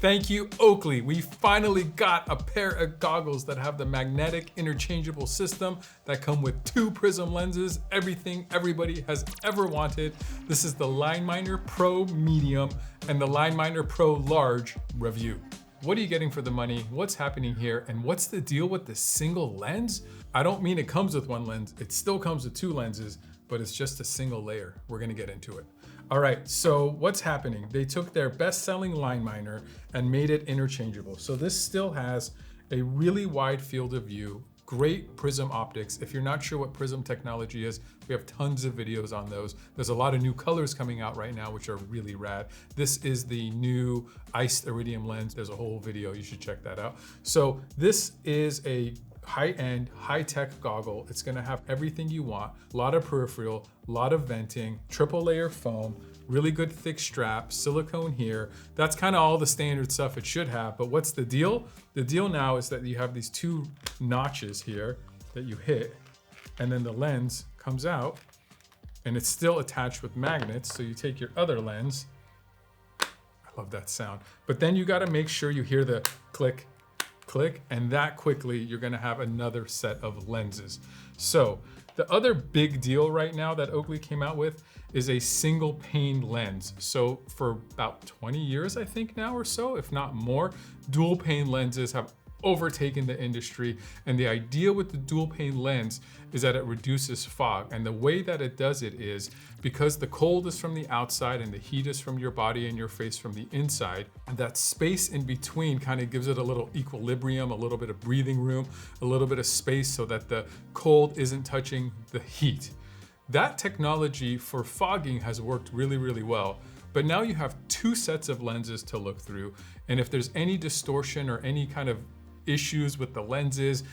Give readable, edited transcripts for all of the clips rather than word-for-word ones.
Thank you, Oakley. We finally got a pair of goggles that have the magnetic interchangeable system that come with 2 prism lenses, everything everybody has ever wanted. This is the Line Miner Pro Medium and the Line Miner Pro Large review. What are you getting for the money? What's happening here? And what's the deal with the single lens? I don't mean it comes with 1 lens. It still comes with 2 lenses, but it's just a single layer. We're gonna get into it. All right, so what's happening? They took their best-selling line miner and made it interchangeable. So this still has a really wide field of view, great prism optics. If you're not sure what prism technology is, we have tons of videos on those. There's a lot of new colors coming out right now, which are really rad. This is the new iced iridium lens. There's a whole video, you should check that out. So this is a high-end, high-tech goggle. It's gonna have everything you want, a lot of peripheral, a lot of venting, triple layer foam, really good thick strap, silicone here. That's kind of all the standard stuff it should have, but what's the deal? The deal now is that you have these 2 notches here that you hit, and then the lens comes out, and it's still attached with magnets, so you take your other lens, I love that sound, but then you gotta make sure you hear the click, click, and that quickly you're gonna have another set of lenses. So the other big deal right now that Oakley came out with is a single pane lens. So for about 20 years, I think now or so, if not more, dual pane lenses have overtaken the industry. And the idea with the dual pane lens is that it reduces fog. And the way that it does it is because the cold is from the outside and the heat is from your body and your face from the inside, and that space in between kind of gives it a little equilibrium, a little bit of breathing room, a little bit of space so that the cold isn't touching the heat. That technology for fogging has worked really, really well. But now you have 2 sets of lenses to look through. And if there's any distortion or any kind of issues with the lenses,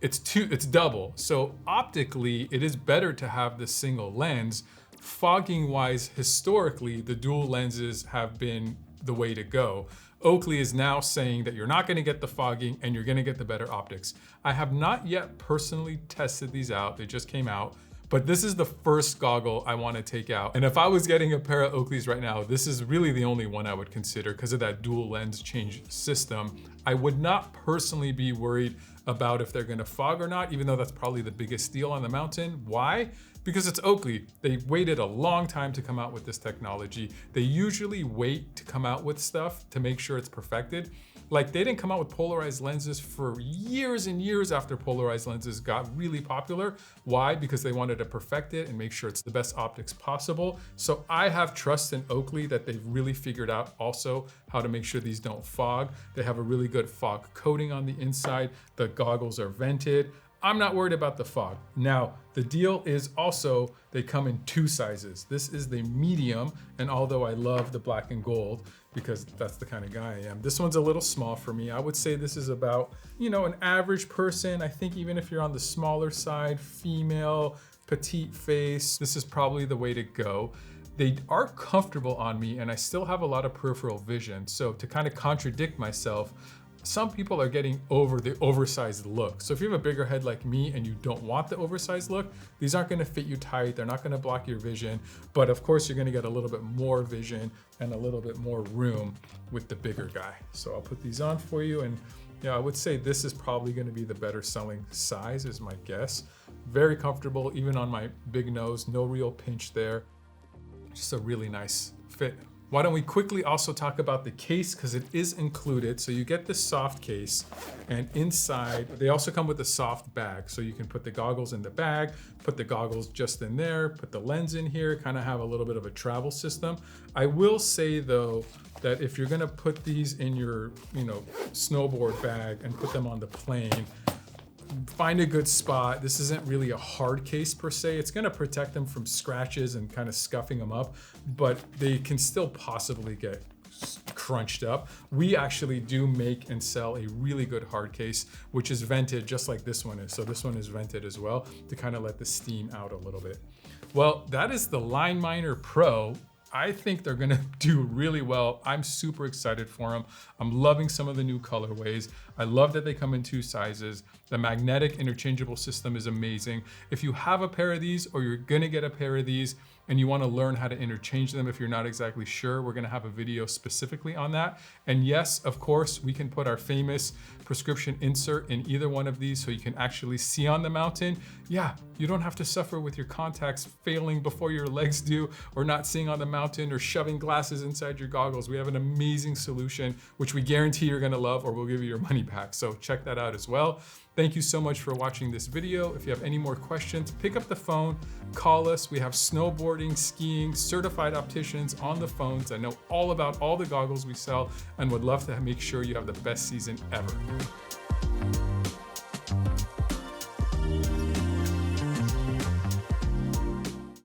it's double. So optically, it is better to have the single lens. Fogging wise, historically, the dual lenses have been the way to go. Oakley is now saying that you're not gonna get the fogging and you're gonna get the better optics. I have not yet personally tested these out. They just came out. But this is the first goggle I want to take out. And if I was getting a pair of Oakleys right now, this is really the only one I would consider because of that dual lens change system. I would not personally be worried about if they're gonna fog or not, even though that's probably the biggest deal on the mountain. Why? Because it's Oakley. They waited a long time to come out with this technology. They usually wait to come out with stuff to make sure it's perfected. Like they didn't come out with polarized lenses for years and years after polarized lenses got really popular. Why? Because they wanted to perfect it and make sure it's the best optics possible. So I have trust in Oakley that they've really figured out also how to make sure these don't fog. They have a really good fog coating on the inside. The goggles are vented. I'm not worried about the fog. Now, the deal is also they come in 2 sizes. This is the medium, and although I love the black and gold because that's the kind of guy I am, this one's a little small for me. I would say this is about, an average person. I think even if you're on the smaller side, female, petite face, this is probably the way to go. They are comfortable on me and I still have a lot of peripheral vision. So to kind of contradict myself, some people are getting over the oversized look. So if you have a bigger head like me and you don't want the oversized look, these aren't gonna fit you tight. They're not gonna block your vision. But of course, you're gonna get a little bit more vision and a little bit more room with the bigger guy. So I'll put these on for you. And I would say this is probably gonna be the better selling size is my guess. Very comfortable, even on my big nose, no real pinch there. Just a really nice fit. Why don't we quickly also talk about the case because it is included. So you get this soft case and inside, they also come with a soft bag. So you can put the goggles in the bag, put the goggles just in there, put the lens in here, kind of have a little bit of a travel system. I will say though, that if you're gonna put these in your, snowboard bag and put them on the plane, find a good spot. This isn't really a hard case per se. It's gonna protect them from scratches and kind of scuffing them up, but they can still possibly get crunched up. We actually do make and sell a really good hard case, which is vented just like this one is. So this one is vented as well to kind of let the steam out a little bit. Well, that is the Line Miner Pro. I think they're gonna do really well. I'm super excited for them. I'm loving some of the new colorways. I love that they come in 2 sizes. The magnetic interchangeable system is amazing. If you have a pair of these or you're gonna get a pair of these, and you want to learn how to interchange them if you're not exactly sure, we're going to have a video specifically on that. And yes, of course, we can put our famous prescription insert in either one of these so you can actually see on the mountain. Yeah, you don't have to suffer with your contacts failing before your legs do, or not seeing on the mountain, or shoving glasses inside your goggles. We have an amazing solution, which we guarantee you're gonna love, or we'll give you your money back. So check that out as well. Thank you so much for watching this video. If you have any more questions, pick up the phone, call us. We have snowboarding, skiing, certified opticians on the phones that know all about all the goggles we sell and would love to make sure you have the best season ever.